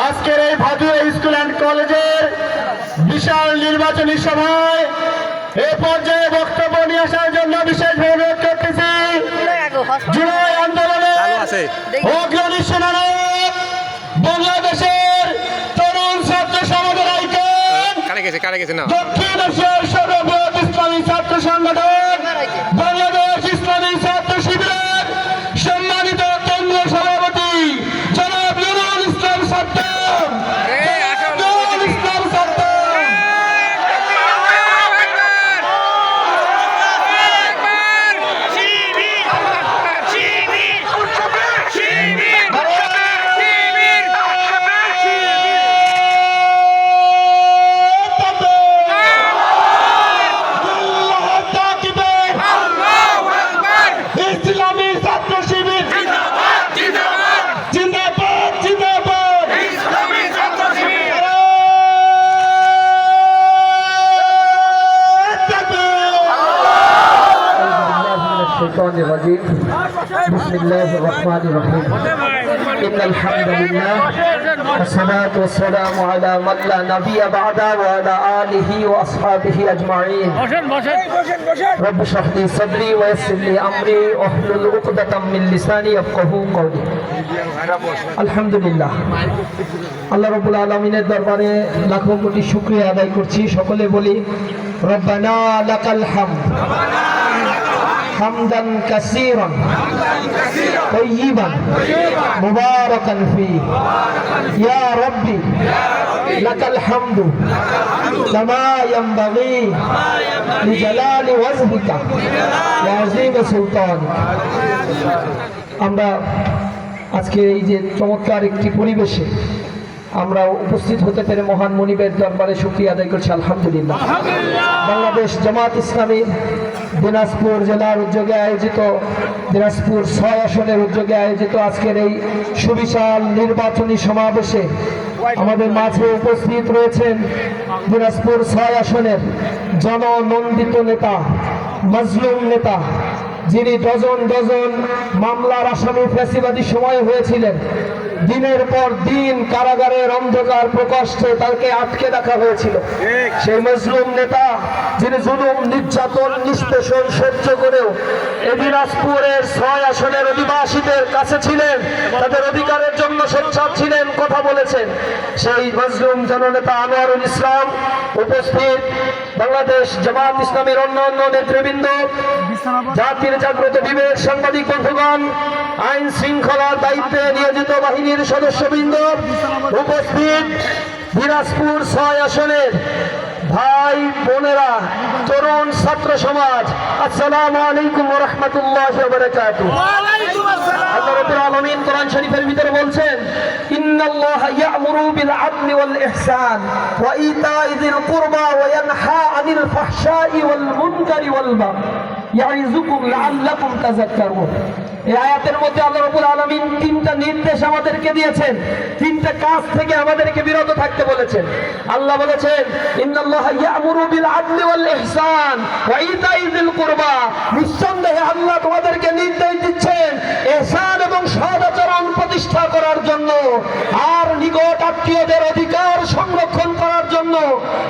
আজকের এই ভাদুয়া school and কলেজের বিশাল নির্বাচনী সভায় এ পর্যায়ে বক্তব্য নিয়ে আসার জন্য বিশেষভাবে অনুরোধ করতেছি জুলাই আন্দোলনের অগ্রণী সেনানায়ক বাংলাদেশের তরুণ ছাত্র সমাজের আইকন দক্ষিণ এশিয়ার সর্ববৃহৎ ইসলামী ছাত্র সংগঠন বাংলাদেশ ইসলামী ছাত্র শিবিরের সম্মানিত কেন্দ্রীয় সভাপতি জনাব নুরুল ইসলাম সাদ্দাম। الشيطان الرجيم بسم الله الرحمن الرحيم إن الحمد لله والصلاة والسلام على من لا نبي بعده وعلى آله وأصحابه أجمعين رب اشرح لي صدري ويسر لي أمري واحلل عقدة من لساني يفقهوا قولي الحمد لله আল্লাহ রাব্বুল আলামিনের দরবারে লাখো কোটি শুকরিয়া আদায় করছি। সকলে বলি রব্বানা লাকাল হামদ حمدا كثيرا طيبا مباركا فيه يا ربي لك الحمد كما ينبغي لجلال وجهك وعظيم سلطانك। আমরা আজকে এই যে চমৎকার একটি পরিবেশে আমরা উপস্থিত হতে পেরে মহান মনিবের দরবারে শুকরিয়া আদায় করছি আলহামদুলিল্লাহ। বাংলাদেশ জামাত ইসলামী দিনাজপুর জেলার উদ্যোগে আয়োজিত দিনাজপুর ৬ আসনের উদ্যোগে আয়োজিত আজকের এই সুবিশাল নির্বাচনী সমাবেশে আমাদের মাঝে উপস্থিত রয়েছেন দিনাজপুর ৬ আসনের জননন্দিত নেতা, মজলুম নেতা, যিনি ডজন ডজন মামলার আসামি ফ্যাসিবাদী সময় হয়েছিলেন। দিনের পর দিন কারাগারের অন্ধকার প্রকোষ্ঠে তাকে আটকে রাখা হয়েছিল। সেই মজলুম নেতা যিনি জুলুম, নির্যাতন, নিষ্পেষণ সহ্য করেও দিনাজপুরের ৬ আসনের অধিবাসীদের কাছে ছিলেন, তাদের অধিকারের জন্য সোচ্চার ছিলেন, কথা বলেছেন। সেই মজলুম জননেতা আনোয়ারুল ইসলাম উপস্থিত, বাংলাদেশ জামাত ইসলামীর অন্যান্য নেতৃবৃন্দ, জাতির জাগ্রত বিবেক সাংবাদিক বন্ধুগণ, আইন শৃঙ্খলার দায়িত্বে নিয়োজিত বাহিনীর সদস্যবৃন্দ উপস্থিত, দিনাজপুর ৬ আসনের ভাই বোনেরা, তরুণ ছাত্র সমাজ, আসসালামু আলাইকুম ওয়া রাহমাতুল্লাহি ওয়া বারাকাতুহু। আল্লাহ রাব্বুল আলামিন কোরআন শরীফের ভিতরে বলছেন, ইন্নাল্লাহা ইয়া'মুরু বিল আদলি ওয়াল ইহসান ওয়া ইতা'i যিল কুরবা ওয়া ইয়ানহা আনিল ফাহশাই ওয়াল মুনকারি ওয়াল বাগই ইয়াইযুকুম লাআল্লাকুম তাযাক্কারুন। এই আয়াতের মধ্যে আল্লাহ রাব্বুল আলামিন 3টা নির্দেশ আমাদেরকে দিয়েছেন, 3টা কাজ থেকে আমাদেরকে বিরত থাকতে বলেছেন। আল্লাহ বলেছেন, ইন্নাল্লাহা ইয়া'মুরু বিল আদলি ওয়াল ইহসান ওয়া ইতা'i যিল কুরবা, নিঃসন্দেহে আল্লাহ তোমাদেরকে নির্দেশ দিচ্ছেন ইহসান এবং সদাচরণ প্রতিষ্ঠা করার জন্য, আর নিকট আত্মীয়দের অধিকার সংরক্ষণ করার জন্য।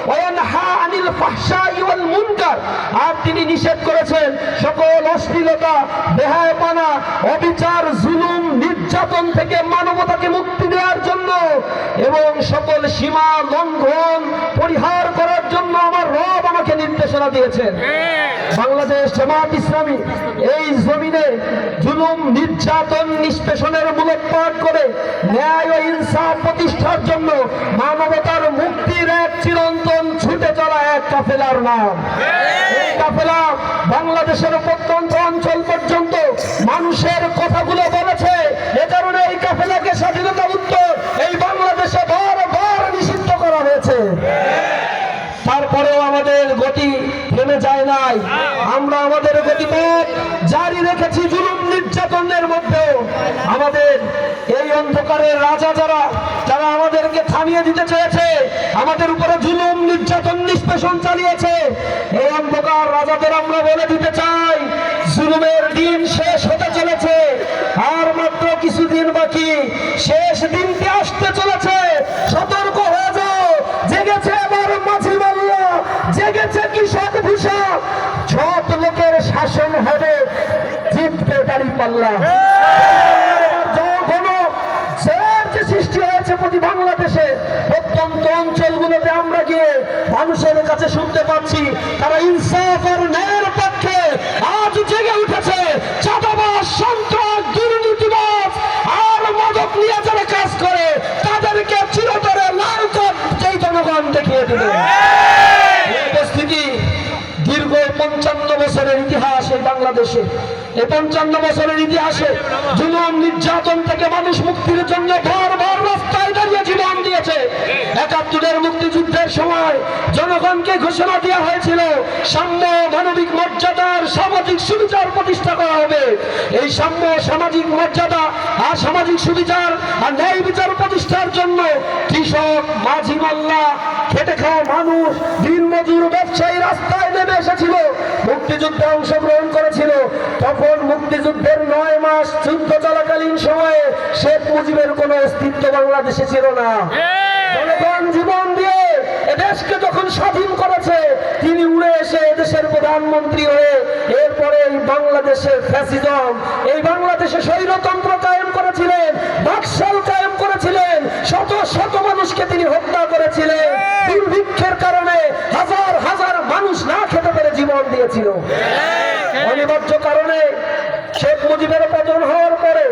ওয়া ইয়ানহা আনিল ফাহশাই ওয়াল মুনকার, আর তিনি নিষেধ করেছেন সকল অশ্লীলতা, বেহায়াপনা, অবিচার, জুলুম, নির্যাতন থেকে মানবতাকে মুক্তি দেওয়ার জন্য এবং সকল সীমা লঙ্ঘন পরিহার করার জন্য আমার রব আমাকে নির্দেশনা দিয়েছেন। বাংলাদেশ জামাত ইসলামী এই জমিনে জুলুম, নির্যাতন, নিষ্পেষণের মূলোৎপাট করে ন্যায় ও ইনসাফ প্রতিষ্ঠার জন্য মানবতার মুক্তির এক চিরন্তন ছুটে চলা এক কাফেলার নাম। এই কাফেলা বাংলাদেশের প্রত্যন্ত অঞ্চল পর্যন্ত মানুষের কথাগুলো বলেছে। এ কারণে এই কাফেলাকে স্বাধীনতা উত্তর এই বাংলাদেশে বারবার নিষিদ্ধ করা হয়েছে। তারপরেও আমাদের গতি থেমে যায় নাই, আমরা আমাদের গতিপথ জারি রেখেছি জুলুম নির্যাতনের মধ্যেও। আমাদের এই অন্ধকারের রাজা যারা যারা আমাদেরকে থামিয়ে দিতে চেয়েছে, আমাদের উপরে জুলুম, নির্যাতন, নিষ্পেষণ চালিয়েছে, এই অন্ধকার রাজাদের আমরা বলে দিতে চাই, জুলুমের দিন শেষ হতে চলেছে, আর মাত্র কিছুদিন বাকি, শেষ দিনটি আসতে চলেছে। পাল্লা যে সৃষ্টি হয়েছে প্রতি বাংলাদেশে প্রত্যন্ত অঞ্চলগুলোতে আমরা গিয়ে মানুষের কাছে শুনতে পাচ্ছি তারা ইনসাফ আর ন্যায়ের পক্ষে আজ জেগে উঠেছে। চাঁদাবাজ, সন্ত্রাস, দুর্নীতিবাজ আর মাদক নিয়ে যারা কাজ করে তাদেরকে চিরতরে লাল কার্ড যেই জনগণ দেখিয়ে দিবে। উপস্থিতি দীর্ঘ 55 বছরের ইতিহাস এই বাংলাদেশে। এই 55 বছরের ইতিহাসে জুলুম নির্যাতন থেকে মানুষ মুক্তির জন্য বারবার রাস্তায় দাঁড়িয়ে জীবন দিয়েছে। ৭১-এর মুক্তিযুদ্ধের সময় জনগণকে ঘোষণা দেওয়া হয়েছিল সাম্য, মানবিক মর্যাদার সামাজিক সুবিচার প্রতিষ্ঠা করা হবে। এই সাম্য, সামাজিক মর্যাদা আর সামাজিক সুবিচার আর ন্যায় বিচার প্রতিষ্ঠার জন্য কৃষক, মাঝি, মোল্লা, খেটে খাওয়া মানুষ, দিনমজুর, ব্যবসায়ী রাস্তায় নেমে এসেছিল, মুক্তিযুদ্ধে অংশগ্রহণ করেছিল। তখন মুক্তিযুদ্ধের 9 মাস যুদ্ধ চলাকালীন সময়ে শেখ মুজিবের কোনো অস্তিত্ব বাংলাদেশে ছিল না। জনগণ জীবন দিয়ে এদেশকে যখন স্বাধীন করেছে তিনি উড়ে এসে এদেশের প্রধানমন্ত্রী হয়ে এরপরে এই বাংলাদেশের ফ্যাসিজম, এই বাংলাদেশে স্বৈরতন্ত্র কায়েম করেছিলেন, বাকশাল কায়েম করেছিলেন, শত শত মানুষকে তিনি হত্যা করেছিলেন। দুর্ভিক্ষের কারণে হাজার হাজার মানুষ না খেতে পেরে জীবন দিয়েছিল। অনিবার্য কারণে শেখ মুজিবের পতন হওয়ার পরে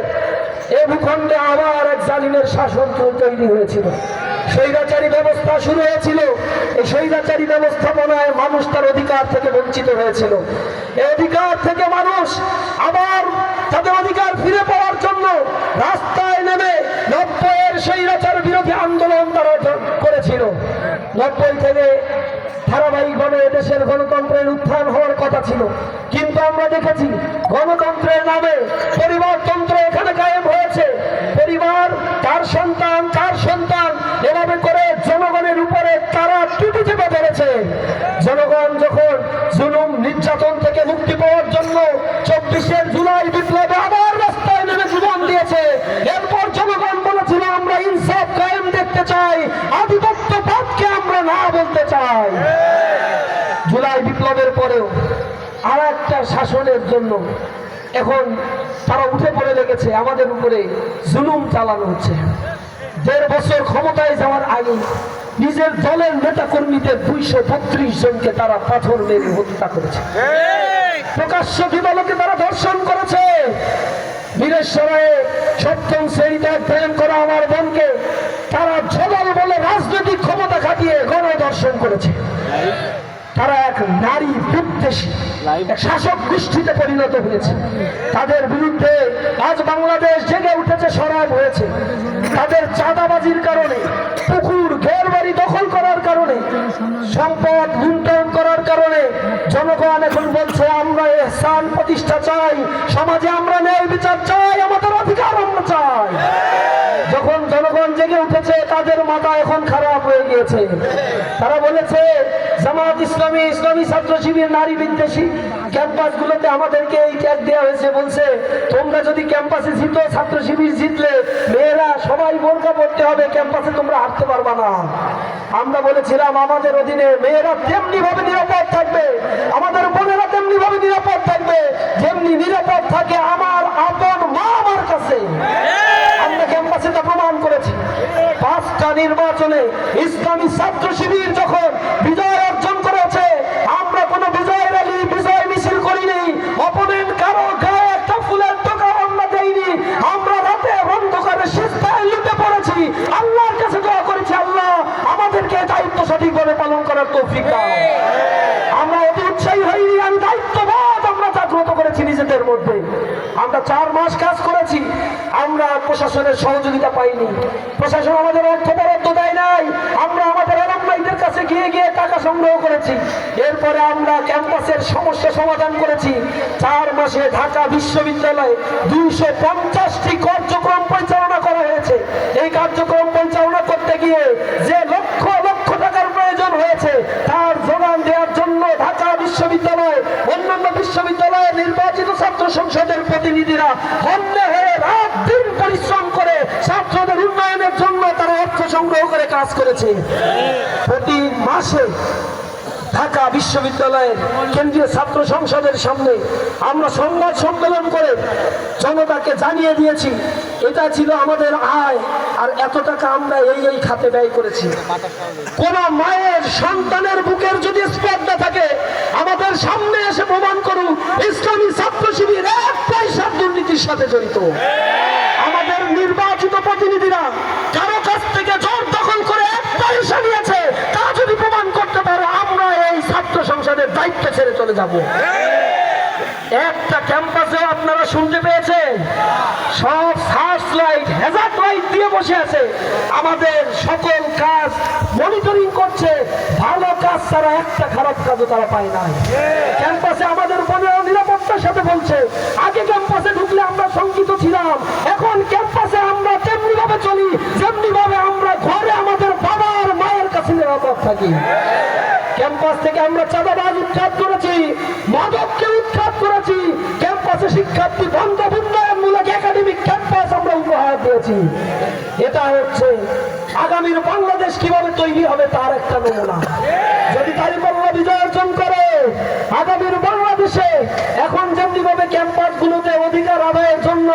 এ ভূখণ্ডে আবার এক জালিমের শাসন তৈরি হয়েছিল, স্বৈরাচারী ব্যবস্থা শুরু হয়েছিল। এই স্বৈরাচারী ব্যবস্থাপনায় মানুষ তার অধিকার থেকে বঞ্চিত হয়েছিল। এই অধিকার থেকে মানুষ আবার তাদের অধিকার ফিরে পাওয়ার জন্য রাস্তায় নেমে 90-এর স্বৈরাচার বিরোধী আন্দোলন তারা করেছিল। 90 থেকে ধারাবাহিকভাবে দেশের গণতন্ত্রের উত্থান হওয়ার কথা ছিল, কিন্তু আমরা দেখেছি গণতন্ত্রের নামে পরিবারতন্ত্র এখানে কায়েম হয়েছে। পরিবার, কার সন্তান এভাবে করে জনগণের উপরে তারা টুটি চেপে ধরেছে। জনগণ যখন জুলুম নির্যাতন থেকে মুক্তি পাওয়ার জন্য 24 জুলাই বিপ্লবে আবার রাস্তায় নেমে জীবন দিয়েছে। এরপর জনগণ বলেছিল আমরা ইনসাফ কায়েম দেখতে চাই, আধিপত্যবাদকে আমরা না বলতে চাই। জুলাই বিপ্লবের পরেও আর একটা শাসনের জন্য এখন তারা উঠে পড়ে লেগেছে, আমাদের উপরে জুলুম চালানো হচ্ছে। 1.5 বছর ক্ষমতায় যাওয়ার আগে নিজের দলের নেতা কর্মীদের 232 জনকে তারা পাথর মেরে হত্যা করেছে। প্রকাশ্য দিবালোকে তারা ধর্ষণ করেছে। বীরেশ্বরায় 7ম শ্রেণীতে অধ্যয়ন করা আমার বোনকে তারা জবাল বলে রাজনৈতিক ক্ষমতা খাটিয়ে গণধর্ষণ করেছে। তারা এক নারী বিদ্বেষী এক শাসক গোষ্ঠীতে পরিণত হয়েছে। তাদের বিরুদ্ধে আজ বাংলাদেশ জেগে উঠেছে, সরব হয়েছে। তাদের চাঁদাবাজির কারণে, পুকুর ঘের বাড়ি দখল করার কারণে, সম্পদ লুণ্ঠন করার কারণে জনগণ এখন বলছে আমরা ইহসান প্রতিষ্ঠা চাই, সমাজে আমরা ন্যায় বিচার চাই, আমাদের অধিকার আমরা চাই। যখন জনগণ জেগে উঠেছে তাদের মাথা এখন খারাপ হয়ে গিয়েছে। তারা বলেছে জামাত ইসলামী, ইসলামী ছাত্র শিবির নারী বিদ্বেষী। ক্যাম্পাসগুলোতে আমাদেরকে এই ট্যাগ দেওয়া হয়েছে, বলছে তোমরা যদি ক্যাম্পাসে জিতো, ছাত্র শিবির জিতলে মেয়েরা সবাই বোরকা পড়তে হবে, ক্যাম্পাসে তোমরা হাঁটতে পারবা না। আমরা বলেছিলাম আমাদের অধীনে মেয়েরা তেমনি ভাবে নিরাপদ থাকবে, আমাদের বোনেরা তেমনি ভাবে নিরাপদ থাকবে যেমনি নিরাপদ থাকে আমার আপন মা আমার কাছে। আমরা ক্যাম্পাসে তা প্রমাণ করেছি। 5টা নির্বাচনে ইসলামী ছাত্র শিবির যখন বিজয় অর্জন করেছে, আমরা কোনো বিজয় র্যালি, বিজয় মিছিল করিনি, অপোনেন্ট কারো গায়ে একটা ফুলের টোকা আমরা দেইনি। আমরা রাতে অন্ধকারে সিজদায় লুটে পড়েছি, আল্লাহর কাছে দোয়া করেছি আল্লাহ আমাদেরকে দায়িত্ব সঠিকভাবে পালন করার তৌফিক দাও। আমরা অতি উৎসাহী হইনি, আমি দায়িত্ববোধ আমরা জাগ্রত করেছি নিজেদের মধ্যে। আমরা 4 মাস কাজ করেছি, আমরা প্রশাসনের সহযোগিতা পাইনি। প্রশাসন আমাদের অর্থ বরাদ্দ দেয় নাই। আমরা আমাদের আলমবাইদের কাছে গিয়ে গিয়ে টাকা সংগ্রহ করেছি। এরপরে আমরা ক্যাম্পাসের সমস্যা সমাধান করেছি। 4 মাসে ঢাকা বিশ্ববিদ্যালয়ে 250টি কার্যক্রম পরিচালনা করা হয়েছে। এই কার্যক্রম পরিচালনা করতে গিয়ে যে লক্ষ লক্ষ টাকার প্রয়োজন হয়েছে তার যোগান দেওয়ার জন্য ঢাকা বিশ্ববিদ্যালয়, অন্যান্য বিশ্ববিদ্যালয়ে নির্বাচিত ছাত্র সংসদের প্রতিনিধিরা হন্যে হয়ে রাত দিন পরিশ্রম করে ছাত্রদের উন্নয়নের জন্য তারা অর্থ সংগ্রহ করে কাজ করেছে। প্রতি মাসে ঢাকা বিশ্ববিদ্যালয়ের কেন্দ্রীয় ছাত্র সংসদের সামনে আমরা সংবাদ সম্মেলন করে জনতাকে জানিয়ে দিয়েছি এটা ছিল আমাদের আয়, আর এত টাকা আমরা এই খাতে ব্যয় করেছি। কোন মায়ের সন্তানের বুকের যদি স্পর্ধা থাকে আমাদের সামনে এসে প্রমাণ করুন ইসলামী ছাত্র শিবির এক পয়সার দুর্নীতির সাথে জড়িত। আমাদের নির্বাচিত প্রতিনিধিরা কারো কাছ থেকে জোর দখল করে এক পয়সা নিয়েছে তা যদি প্রমাণ করতে পারে আমরা এই ছাত্র সংসদের দায়িত্ব ছেড়ে চলে যাব। একটা ক্যাম্পাসে আপনারা শুনতে পেয়েছেন সব সার্চ লাইট হ্যাজার্ড লাইট দিয়ে বসে আছে, আমাদের সকল কাজ মনিটরিং করছে, ভালো কাজ ছাড়া একটা খারাপ কাজও তারা পায় না। ক্যাম্পাসে আমাদের বোনেরা নিরাপত্তার সাথে বলছে আগে ক্যাম্পাসে ঢুকলে আমরা শঙ্কিত ছিলাম, এখন ক্যাম্পাসে আমরা তেমনি ভাবে চলি যেমনি ভাবে আমরা ঘরে আমাদের বাবার মায়ের কাছে নিরাপদ থাকি। ক্যাম্পাস থেকে আমরা চাঁদাবাজ উৎখাত করেছি, মাদককে উৎখাত করেছি, ক্যাম্পাসে শিক্ষার্থী বান্ধব উন্নয়নমূলক একাডেমিক ক্যাম্পাস আমরা উপহার দিয়েছি। এটা হচ্ছে আগামীর বাংলাদেশ কিভাবে তৈরি হবে তার একটা নমুনা। যদি দাঁড়িপাল্লা বিজয় অর্জন করে আগামীর বাংলাদেশে এখন যেমনি ভাবে ক্যাম্পাস গুলোতে অধিকার আদায়ের জন্য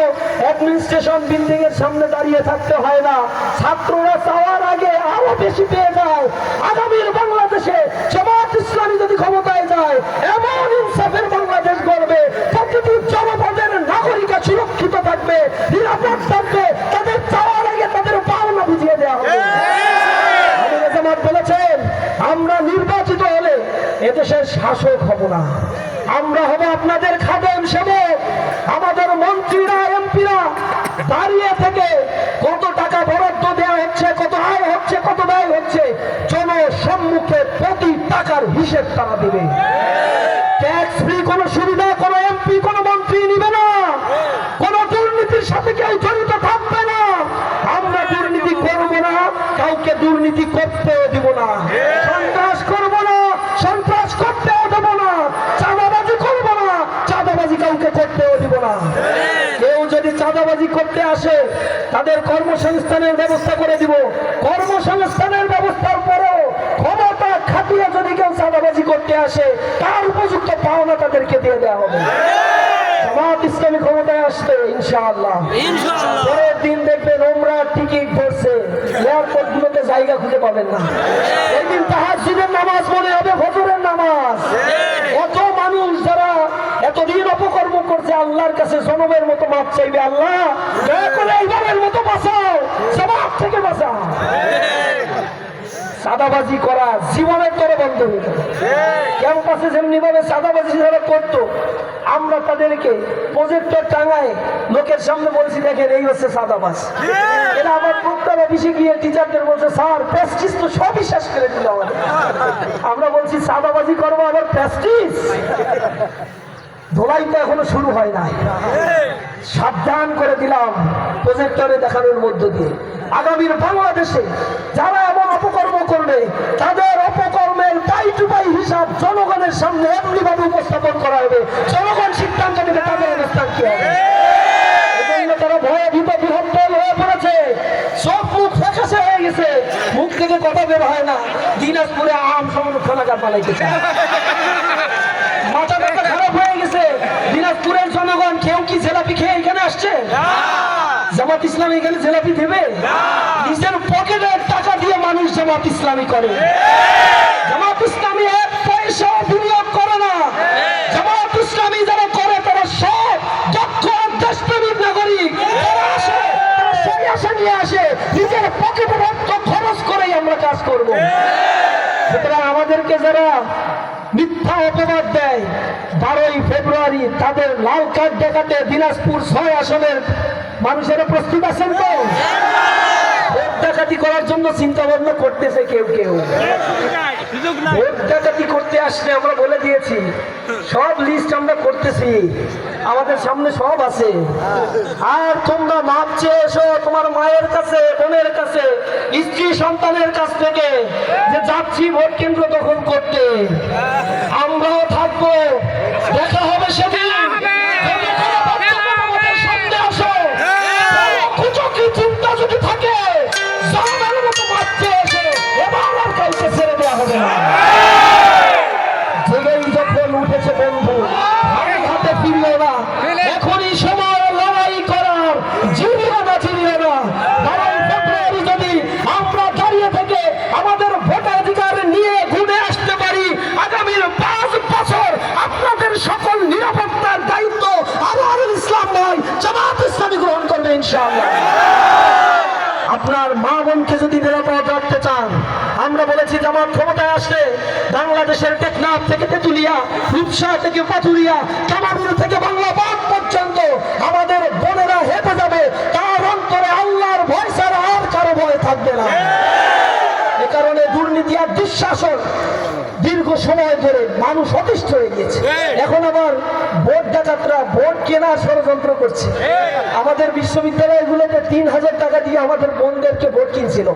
অ্যাডমিনিস্ট্রেশন বিল্ডিং এর সামনে দাঁড়িয়ে থাকতে হয় না, ছাত্ররা চাওয়ার আগে আরো বেশি পেয়ে যায়। আগামীর বাংলাদেশে জামাত ইসলামী যদি ক্ষমতায় যায় এমন ইনসাফের বাংলাদেশ গড়বে, প্রতিটি জনপদের নাগরিক সুরক্ষিত থাকবে, নিরাপদ থাকবে, তাদের চাওয়ার আগে তাদের পাওনা বুঝিয়ে দেওয়া হবে। আমির জামাত বলেছেন আমরা নির্বাচিত হলে এদেশের শাসক হব না, আমরা হব আপনাদের খাদেম সেবক। আমাদের মন্ত্রীরা এমপিরা দাঁড়িয়ে থেকে কত টাকা বরাদ্দ দেওয়া হচ্ছে, কত আয় হচ্ছে, কত ব্যয় হচ্ছে জনসম্মুখে প্রতি টাকার হিসেব তারা দেবে। ট্যাক্স ফ্রি কোনো সুবিধা কোনো এমপি কোনো মন্ত্রী নিবে না, কোন দুর্নীতির সাথে কেউ জড়িত থাকবে না। আমরা দুর্নীতি করব না, কাউকে দুর্নীতি করতেও দিব না, সন্ত্রাস করব না, সন্ত্রাস করতেও দেব না, চাঁদাবাজি করব না, চাঁদাবাজি কাউকে করতেও দিব না। কেউ যদি চাঁদাবাজি করতে আসে তাদের কর্মসংস্থানের ব্যবস্থা করে দিব, কর্মসংস্থানের ব্যবস্থার পরেও ক্ষমতা খাটিয়ে যদি কেউ চাঁদাবাজি করতে আসে তার উপযুক্ত পাওনা তাদেরকে দিয়ে দেওয়া হবে। জামাত ইসলামী ক্ষমতায় আসবে ইনশাআল্লাহ, পরের দিন দেখবেন ওমরা টিকিট ধরছে, এয়ারপোর্ট গুলোতে জায়গা খুঁজে পাবেন না। এই দিন তাহাজ্জুদের নামাজ মনে হবে ফজরের নামাজ। কত মানুষ যারা এতদিন অপকর্ম করছে আল্লাহর কাছে জনমের মতো মাপ চাইবে, আল্লাহ দয়া করে এইবারের মতো বাঁচাও, জামাত থেকে বাঁচাও। চাঁদাবাজি করা জীবনের তরে বন্ধ হয়ে যাবে। ক্যাম্পাসে যেমনি ভাবে চাঁদাবাজি যারা করতো আমরা তাদেরকে প্রজেক্টর টাঙায় লোকের সামনে বলছি দেখেন এই হচ্ছে চাঁদাবাজ। এরা আবার প্রত্যেক অফিসে গিয়ে টিচারদের বলছে স্যার প্রেস্টিজ তো সবই শেষ করে দিল আমাদের। আমরা বলছি চাঁদাবাজি করবো আবার প্রেস্টিজ, ধোলাই তো এখনো শুরু হয় নাই। সাবধান করে দিলাম প্রজেক্টরে দেখানোর মধ্য দিয়ে আগামীর বাংলাদেশে যারা এমন অপকর্ম করবে তাদের অপকর্মের পাই টু পাই হিসাব জনগণের সামনে এমনি ভাবে উপস্থাপন করা হবে, জনগণ সিদ্ধান্ত নেবে তাদের অবস্থান কি হবে। এজন্য তারা ভয়ে ভীত বিহ্বল হয়ে পড়েছে, সব মুখ ফ্যাকাশে হয়ে গেছে, মুখ থেকে কথা বের হয় না। দিনাজপুরে আম সংরক্ষণাগার বানাইতে চায়, মাথা ব্যথা খারাপ হয়ে গেছে। দিনাজপুরের জনগণ কেউ কি জিলাপি খেয়ে এখানে আসছে? জামাত ইসলামী এখানে জিলাপি দেবে? নিজের পকেটের টাকা দিয়ে মানুষ জামাত ইসলামী করে। জামাত ইসলামী এক পয়সা বিনিয়োগ করে না। জামাত ইসলামী যারা করে তারা সব দক্ষ দেশপ্রেমিক নাগরিক, তারা আসে সেই আশা নিয়ে আসে নিজের পকেটের অর্থ খরচ করেই আমরা কাজ করব। সুতরাং আমাদেরকে যারা মিথ্যা অপবাদ দেয় 12ই ফেব্রুয়ারি তাদের লাল কার্ড দেখাতে দিনাজপুর 6 আসনের মানুষেরা প্রস্তুত আছেন তো? ভোট ডাকাতি করার জন্য চিন্তা ভাবনা করতেছে কেউ কেউ। ভোট ডাকাতি করতে আসলে আমরা বলে দিয়েছি সব লিস্ট আমরা করতেছি, আমাদের সামনে সব আছে। আর তোমরা মাপ চেয়ে এসো তোমার মায়ের কাছে, বোনের কাছে, স্ত্রী সন্তানের কাছ থেকে যে যাচ্ছি ভোট কেন্দ্র দখল করতে। আমরাও থাকবো, দেখা হবে সেদিন। চিন্তা যদি থাকে জানার মতো মাপ চেয়ে এসে এবার আর কাউকে ছেড়ে দেওয়া হবে না। ইনশাআল্লাহ। আপনার মা বোনকে যদি নিরাপদ রাখতে চান, আমরা বলেছি জামাত ক্ষমতায় আসলে বাংলাদেশের টেকনাফ থেকে তেতুলিয়া, রূপসা থেকে পাথুরিয়া, কামারুল থেকে বাংলা বাঁধ পর্যন্ত আমাদের বোনেরা হেঁটে যাবে, তার অন্তরে আল্লাহর ভয় ছাড়া আর কারো ভয় থাকবে না। এ কারণে দুর্নীতি আর দুঃশাসন দীর্ঘ সময় ধরে মানুষ অতিষ্ঠ হয়ে গিয়েছে। এখন আবার ভোট ডাকাতরা ভোট কেনার ষড়যন্ত্র করছে। আমাদের বিশ্ববিদ্যালয়গুলোতে 3,000 টাকা দিয়ে আমাদের বোনদেরকে ভোট কিনছিল।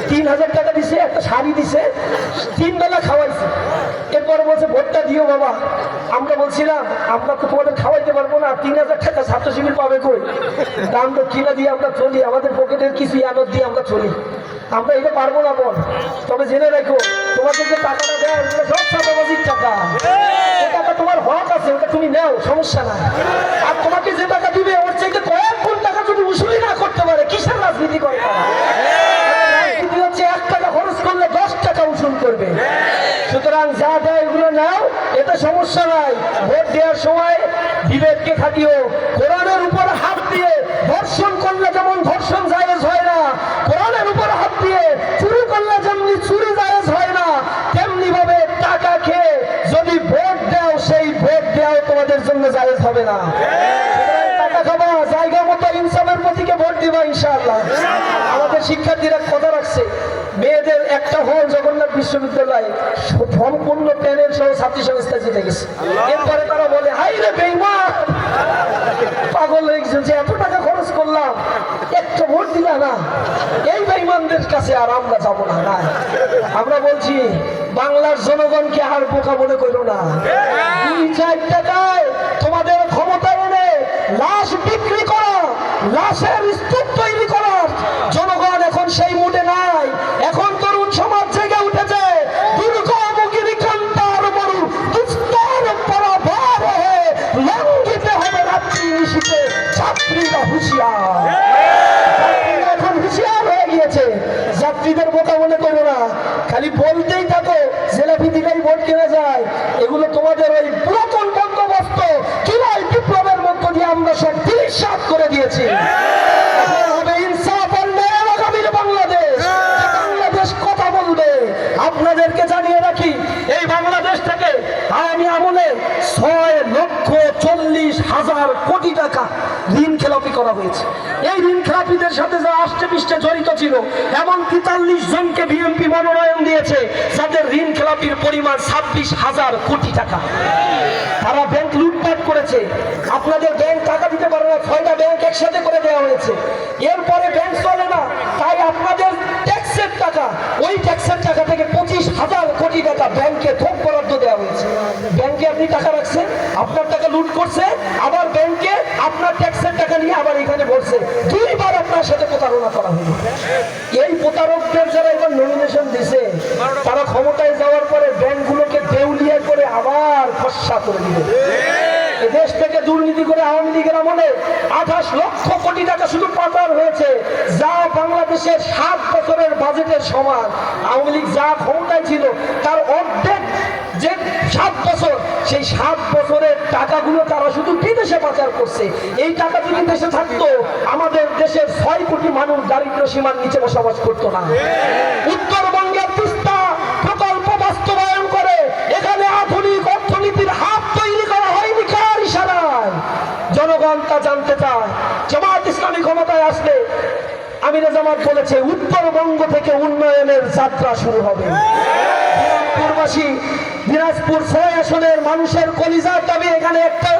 3,000 টাকা দিছে, একটা শাড়ি দিছে, 3 বেলা খাওয়াইছে। এরপরে বলছে ভোটটা দিও বাবা। আমরা বলছিলাম আমরা তো তোমাদের খাওয়াইতে পারবো না, 3,000 টাকা ছাত্র শিবির পাবে কই? দাম তো কিনা দিয়ে আমরা চলি, আমাদের পকেটের কিছু ইয়ানত দিয়ে আমরা চলি। আমরা এটা পারবো না বোন, তবে জেনে রাখো তোমাদের যে টাকাটা দেয় ওটা সব চাঁদাবাজির টাকা। এই টাকা তোমার হক আছে, ওটা তুমি নাও, সমস্যা নাই। আর তোমাকে যে টাকা দিবে ওর চাইতে কয়েক গুণ টাকা যদি উসুলি না করতে পারে, কিসের রাজনীতি করে তারা? রাজনীতি হচ্ছে 1 টাকা খরচ করলে 10 টাকা উসুল করবে। সুতরাং যা দেয় এগুলো নাও, এতে সমস্যা নাই। ভোট দেওয়ার সময় বিবেককে খাটিও। কোরআনের উপর হাত দিয়ে ধর্ষণ করলে যেমন ধর্ষণ জায়েজ হয় না, কোরআনের উপর হাত দিয়ে চুরি করলে যেমনি চুরি জায়েজ হয় না, তেমনি ভাবে টাকা খেয়ে যদি ভোট দাও, সেই ভোট দেওয়াও তোমাদের জন্য জায়েজ হবে না। সুতরাং টাকা খাবা, জায়গা মতো ইনসাফের প্রতীকে ভোট দিবা ইনশাআল্লাহ। আমাদের শিক্ষার্থীরা কথা রাখছে, মেয়েদের একটা হল জগন্নাথ বিশ্ববিদ্যালয় সম্পূর্ণ প্যানেল সহ ছাত্রী সংস্থা জিতে গেছে। এরপরে তারা বলে হাই রে বেঈমান, পাগল হয়ে গেছে যে এত টাকা খরচ করলাম, একটা ভোট দিলা না। এই বেঈমানদের কাছে আর আমরা যাবো না। না, আমরা বলছি বাংলার জনগণকে আর বোকা মনে করো না। 2-4 টাকায় তোমাদের ক্ষমতা এনে লাশ বিক্রি করা, লাশের স্তূপ তৈরি করার জনগণ এখন সেই মুডে নাই। এখন তরুণ সমাজ জেগে উঠেছে। দুর্গমগিরি কান্তার মরু দুস্তর পরাভর হয়ে লঙ্ঘিতে হবে রাত্রি নিশীথে ছাত্রীরা হুঁশিয়ার। ছাত্রীরা এখন হুঁশিয়ার হয়ে গিয়েছে। যাত্রীদের বোকা মনে করো না, খালি বলতেই থাকো জেলাপি দিলেই ভোট কেনা যায়। এগুলো তোমাদের ওই পুরাতন বন্দোবস্ত জুলাই বিপ্লবের মধ্য দিয়ে আমরা সব ধূলিসাৎ করে দিয়েছি। এখন হবে ইনসাফ আর ন্যায়ের আগামীর বাংলাদেশ, যে বাংলাদেশ কথা বলবে। আপনাদেরকে জানিয়ে রাখি, এই বাংলাদেশ থেকে আওয়ামী আমলে 6,40,000 কোটি টাকা ঋণ খেলাপি করা হয়েছে। এই ঋণ খেলাপিদের সাথে যারা আষ্টে পৃষ্ঠে জড়িত ছিল, এমন 43 জনকে বিএনপি মনোনয়ন দিয়েছে, যাদের ঋণ খেলাপির পরিমাণ 26,000 কোটি টাকা। তারা ব্যাংক লুটপাট করেছে। আপনাদের ব্যাংক টাকা দিতে পারে না, 6টা ব্যাংক একসাথে করে দেওয়া হয়েছে। এরপরে ব্যাংক চলে না, তাই আপনাদের ট্যাক্সের টাকা, ওই ট্যাক্সের টাকা থেকে 25,000 কোটি টাকা ব্যাংকে থোক বরাদ্দ দেওয়া হয়েছে। ব্যাংকে আপনি টাকা রাখছেন, আপনার টাকা লুট করছে, আবার ব্যাংকে আপনার ট্যাক্সের টাকা নিয়ে আবার এখানে বলছে। 2 বার আপনার সাথে প্রতারণা করা হলো। এই প্রতারকদের যারা এবার নমিনেশন দিছে, তারা ক্ষমতায় যাওয়ার পরে ব্যাংকগুলোকে দেউলিয়া করে আবার ফসা করে দিবে। দেশ থেকে দুর্নীতি করে আওয়ামী লীগের আমলে 28 লক্ষ কোটি টাকা শুধু পাচার হয়েছে, যা বাংলাদেশের 7 বছরের বাজেটের সমান। আওয়ামী লীগ যা ক্ষমতায় ছিল তার অর্ধেক যে 7 বছর, সেই 7 বছরের টাকাগুলো তারা শুধু বিদেশে পাচার করছে। এই টাকা যদি দেশে থাকতো, আমাদের দেশের 6 কোটি মানুষ দারিদ্র সীমার নিচে বসবাস করতো না। উত্তরবঙ্গের তিস্তা প্রকল্প বাস্তবায়ন করে এখানে আধুনিক অর্থনীতির হাত তৈরি করা হয়নি কার ইশারায়? জনগণ তা জানতে চায়। জামাত ইসলামী ক্ষমতায় আসলে আমিরে জামাত বলেছে উত্তরবঙ্গ থেকে উন্নয়নের যাত্রা শুরু হবে। দিনাজপুরবাসী, দিনাজপুর 6 আসনের মানুষের কলিজার দাবি এখানে একটা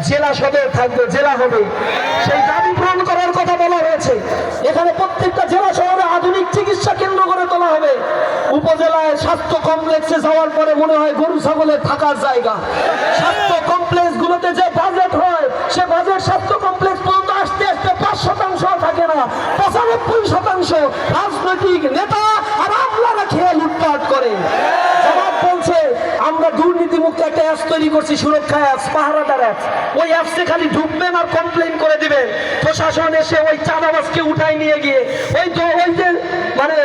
জেলা সদর থাকবে, জেলা হবে। সেই দাবি পূরণ করার কথা বলা হয়েছে। এখানে প্রত্যেকটা জেলা শহরে আধুনিক চিকিৎসা কেন্দ্র করে তোলা হবে। উপজেলায় স্বাস্থ্য কমপ্লেক্সে যাওয়ার পরে মনে হয় গরু ছাগলের থাকার জায়গা। স্বাস্থ্য কমপ্লেক্স গুলোতে যে বাজেট হয়, সে বাজেট স্বাস্থ্য কমপ্লেক্স পর্যন্ত আসতে আসতে 5% থাকে না, 95% রাজনৈতিক নেতা আর আমলারা খেয়ে লুটপাট করে। জামাত বলছে আমরা দুর্নীতি মুক্ত একটা অ্যাপ তৈরি করছি, সুরক্ষা অ্যাপ, পাহারাদার অ্যাপ। ওই অ্যাপসে খালি ঢুকবেন আর কমপ্লেন করে দিবেন, প্রশাসন এসে ওই চাঁদাবাজকে উঠাই নিয়ে গিয়ে, ওই যে মানে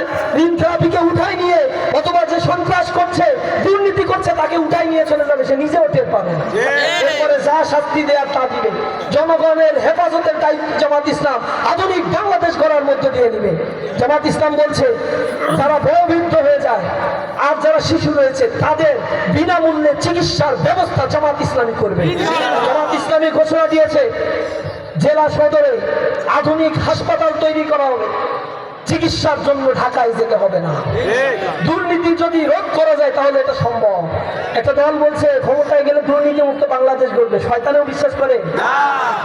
ঋণ খেলাপিকে উঠাই নিয়ে, অথবা যে সন্ত্রাস করছে, দুর্নীতি করছে, তাকে তাকে উঠাই নিয়ে চলে যাবে, সে নিজেও টের পাবে না। এরপরে যা শাস্তি দেওয়ার তা দিবে। জনগণের হেফাজতের দায়িত্ব জামাত ইসলাম আধুনিক বাংলাদেশ গড়ার মধ্য দিয়ে নিবে। জামাত ইসলাম বলছে যারা বয়োবৃদ্ধ হয়ে যায় আর যারা শিশু রয়েছে তাদের বিনামূল্যে চিকিৎসার ব্যবস্থা জামাত ইসলামী করবে। জামাত ইসলামী ঘোষণা দিয়েছে জেলা সদরে আধুনিক হাসপাতাল তৈরি করা হবে, চিকিৎসার জন্য ঢাকায় যেতে হবে না। দুর্নীতি যদি রোধ করা যায় তাহলে এটা সম্ভব। একটা দল বলছে ক্ষমতায় গেলে দুর্নীতি মুক্ত বাংলাদেশ গড়বে, শয়তানেও বিশ্বাস করে।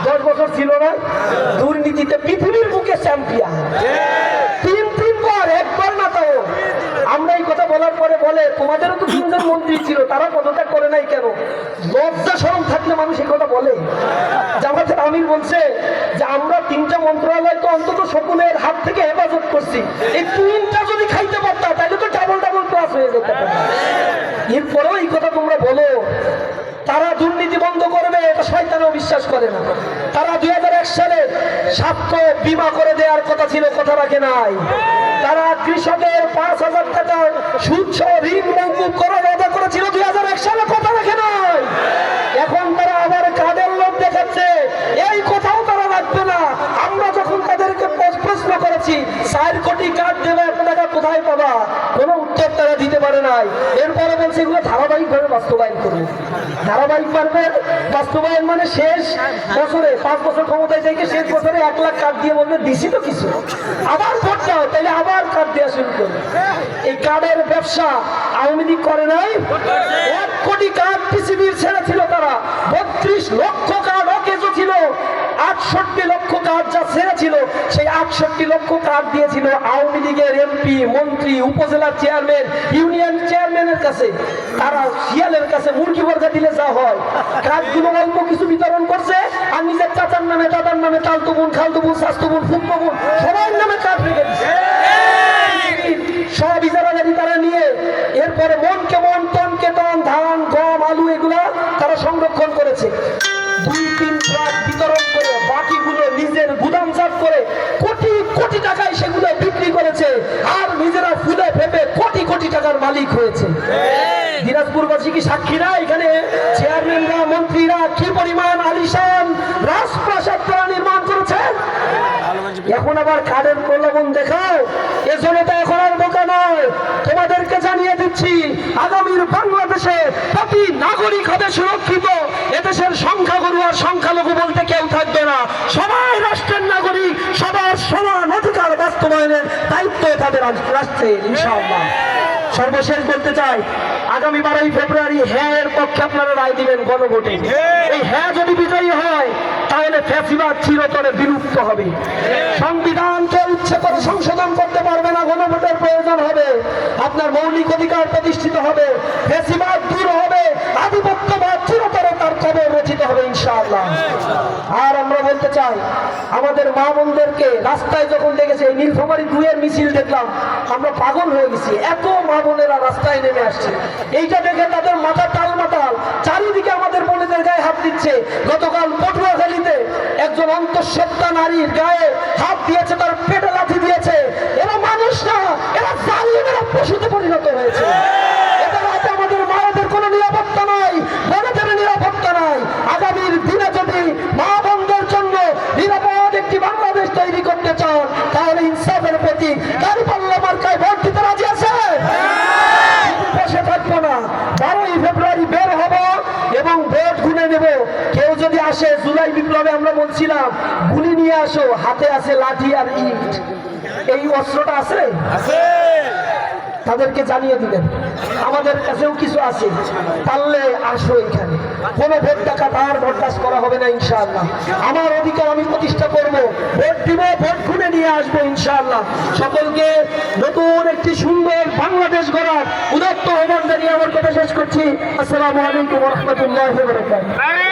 10 বছর ছিল না, দুর্নীতিতে পৃথিবীর বুকে চ্যাম্পিয়ন, তিনবার, একবার না। তাও আমরা এই কথা বলার পরে বলে তোমাদেরও তো 3 জন মন্ত্রী ছিল, তারা পদত্যাগ করে নাই কেন? লজ্জা শরম থাকলে মানুষ এই কথা বলে। জামাতের আমির বলছে যে আমরা 3টা মন্ত্রণালয় তো অন্তত শকুনের হাত থেকে হেফাজত করছি, এই 3টা যদি খাইতে পারতাম তাহলে তো ডাবল ক্লাস হয়ে যেত। এরপরেও এই কথা তোমরা বলো। তারা দুর্নীতি বন্ধ করবে এটা শয়তানও বিশ্বাস করে না। তারা 2001 সালে স্বাস্থ্য বীমা করে দেওয়ার কথা ছিল, কথা রাখে নাই। তারা কৃষকের 5,000 টাকা সুদ সহ ঋণ মওকুফ করার ওয়াদা করেছিল 2001 সালে, কথা রাখে নাই। এখন তারা আবার কার্ডের লোভ দেখাচ্ছে, এই কথাও তারা রাখবে না। আমরা যখন তাদেরকে প্রশ্ন করেছি 4 কোটি কার্ড দেবে, 1 টাকা কোথায় পাবা, কোনো উত্তর তারা দিতে পারে নাই। এরপরে বলছে এগুলো ধারাবাহিকভাবে বাস্তবায়ন করবে। ধারাবাহিক পারবে বাস্তবায়ন মানে শেষ বছরে 5 বছর ক্ষমতায় থেকে শেষ বছরে 1 লাখ কার্ড দিয়ে বলবে দিছি তো কিছু, আবার ভোট দাও, তাহলে আবার কার্ড দেওয়া শুরু করবে। এই কার্ডের ব্যবসা আওয়ামী লীগ করে নাই। 1 কোটি কার্ড পৃথিবীর ছেড়ে ছিল তারা, 32 লক্ষ কার্ড অকেজো ছিল, 68 লক্ষ কার্ড যা ছেড়ে ছিল সেই 68 লক্ষ কার্ড দিয়েছিল আওয়ামী লীগের এমপি, মন্ত্রী, উপজেলার চেয়ারম্যান, ইউনিয়ন চেয়ারম্যানের কাছে। তারা শিয়ালের কাছে মুরগি বর্গা দিলে যা হয়, কার্ডগুলো অল্প কিছু বিতরণ করছে আর নিজের চাচার নামে, দাদার নামে, তালতু বোন, খালতু বোন, শাস্তু বোন, ফুকতো বোন সবার নামে কার্ড রেখে দিচ্ছে। সব ইজারাদারি তারা নিয়ে এরপরে মনকে মন, তনকে তন, ধান, গম, আলু এগুলা তারা সংরক্ষণ করেছে। 2-3 ট্রাক বিতরণ করে বাকিগুলো নিজের গুদামজাত করে কোটি কোটি টাকায় সেগুলো বিক্রি করেছে আর নিজেরা ফুলে ফেপে কোটি কোটি টাকার মালিক হয়েছে। দিনাজপুরবাসী কি সাক্ষী না? এখানে চেয়ারম্যানরা, মন্ত্রীরা কি পরিমাণ আলিশান রাজপ্রাসাদ তারা নির্মাণ করেছেন। এখন আবার কার্ডের প্রলোভন দেখাও, এ জনতা এখন আর বোকা নয়। তোমাদেরকে জানিয়ে দিচ্ছি আগামীর বাংলাদেশে প্রতি নাগরিক হবে সুরক্ষিত। এদেশের সংখ্যাগুরু আর সংখ্যালঘু বলতে কেউ থাকবে না, সবাই রাষ্ট্রের নাগরিক, সবার সমান অধিকার বাস্তবায়নের দায়িত্ব তাদের রাষ্ট্রে ইনশাআল্লাহ। সর্বশেষ বলতে চাই আগামী 12ই ফেব্রুয়ারি হ্যাঁ এর পক্ষে আপনারা রায় দিবেন গণভোটে। এই হ্যাঁ যদি বিজয়ী হয় তাহলে ফ্যাসিবাদ চিরতরে বিলুপ্ত হবে। সংবিধানকে ইচ্ছে করে সংশোধন করতে পারবে না, গণভোটের প্রয়োজন হবে। আপনার মৌলিক অধিকার প্রতিষ্ঠিত হবে, ফ্যাসিবাদ দূর হবে, আধিপত্যবাদ চিরতরে তার কবর রচিত হবে ইনশাআল্লাহ। আর আমরা বলতে চাই আমাদের মা বোনদেরকে রাস্তায় যখন দেখেছে এই নীলফামারী 2 এর মিছিল দেখলাম, আমরা পাগল হয়ে গেছি। এত মা বোনেরা রাস্তায় নেমে আসছে, এইটা দেখে তাদের মাথা টালমাটাল, চারিদিকে আমাদের বোনেদের গায়ে হাত দিচ্ছে। গতকাল পটুয়াখালীতে একজন অন্তঃসত্ত্বা নারীর গায়ে হাত দিয়েছে, তার পেটে লাথি দিয়েছে। এরা মানুষ না, এরা জালিম, এরা পশুতে পরিণত হয়েছে। এদের হাতে আমাদের মায়েদের কোনো নিরাপত্তা নাই, বোনেদের নিরাপত্তা নাই। আগামীর দিনে যদি মা বোনদের জন্য নিরাপদ একটি বাংলাদেশ তৈরি করতে চান তাহলে ইনসাফের প্রতি দাঁড়িপাল্লা মার্কায় ভোট দিতে রাজি আছে? বসে থাকবো না, 12ই ফেব্রুয়ারি বের হব এবং ভোট গুনে নেব। কেউ যদি আসে জুলাই বিপ্লবে আমরা বলছিলাম গুলি নিয়ে আসো, হাতে আছে লাঠি আর ইট, এই অস্ত্রটা আছে, তাদেরকে জানিয়ে দিবেন আমাদের কাছেও কিছু আছে, পারলে আসো এখানে। কোনো ভোট টাকা তার ভোটদাস করা হবে না ইনশাআল্লাহ। আমার অধিকার আমি প্রতিষ্ঠা করব, ভোট দিব, ভোট খুলে নিয়ে আসবো ইনশাআল্লাহ। সকলকে নতুন একটি সুন্দর বাংলাদেশ গড়ার উদাত্ত আহ্বান জানিয়ে আমার কথা শেষ করছি। আসসালামু আলাইকুম ওয়া রাহমাতুল্লাহি ওয়া বারাকাতুহু।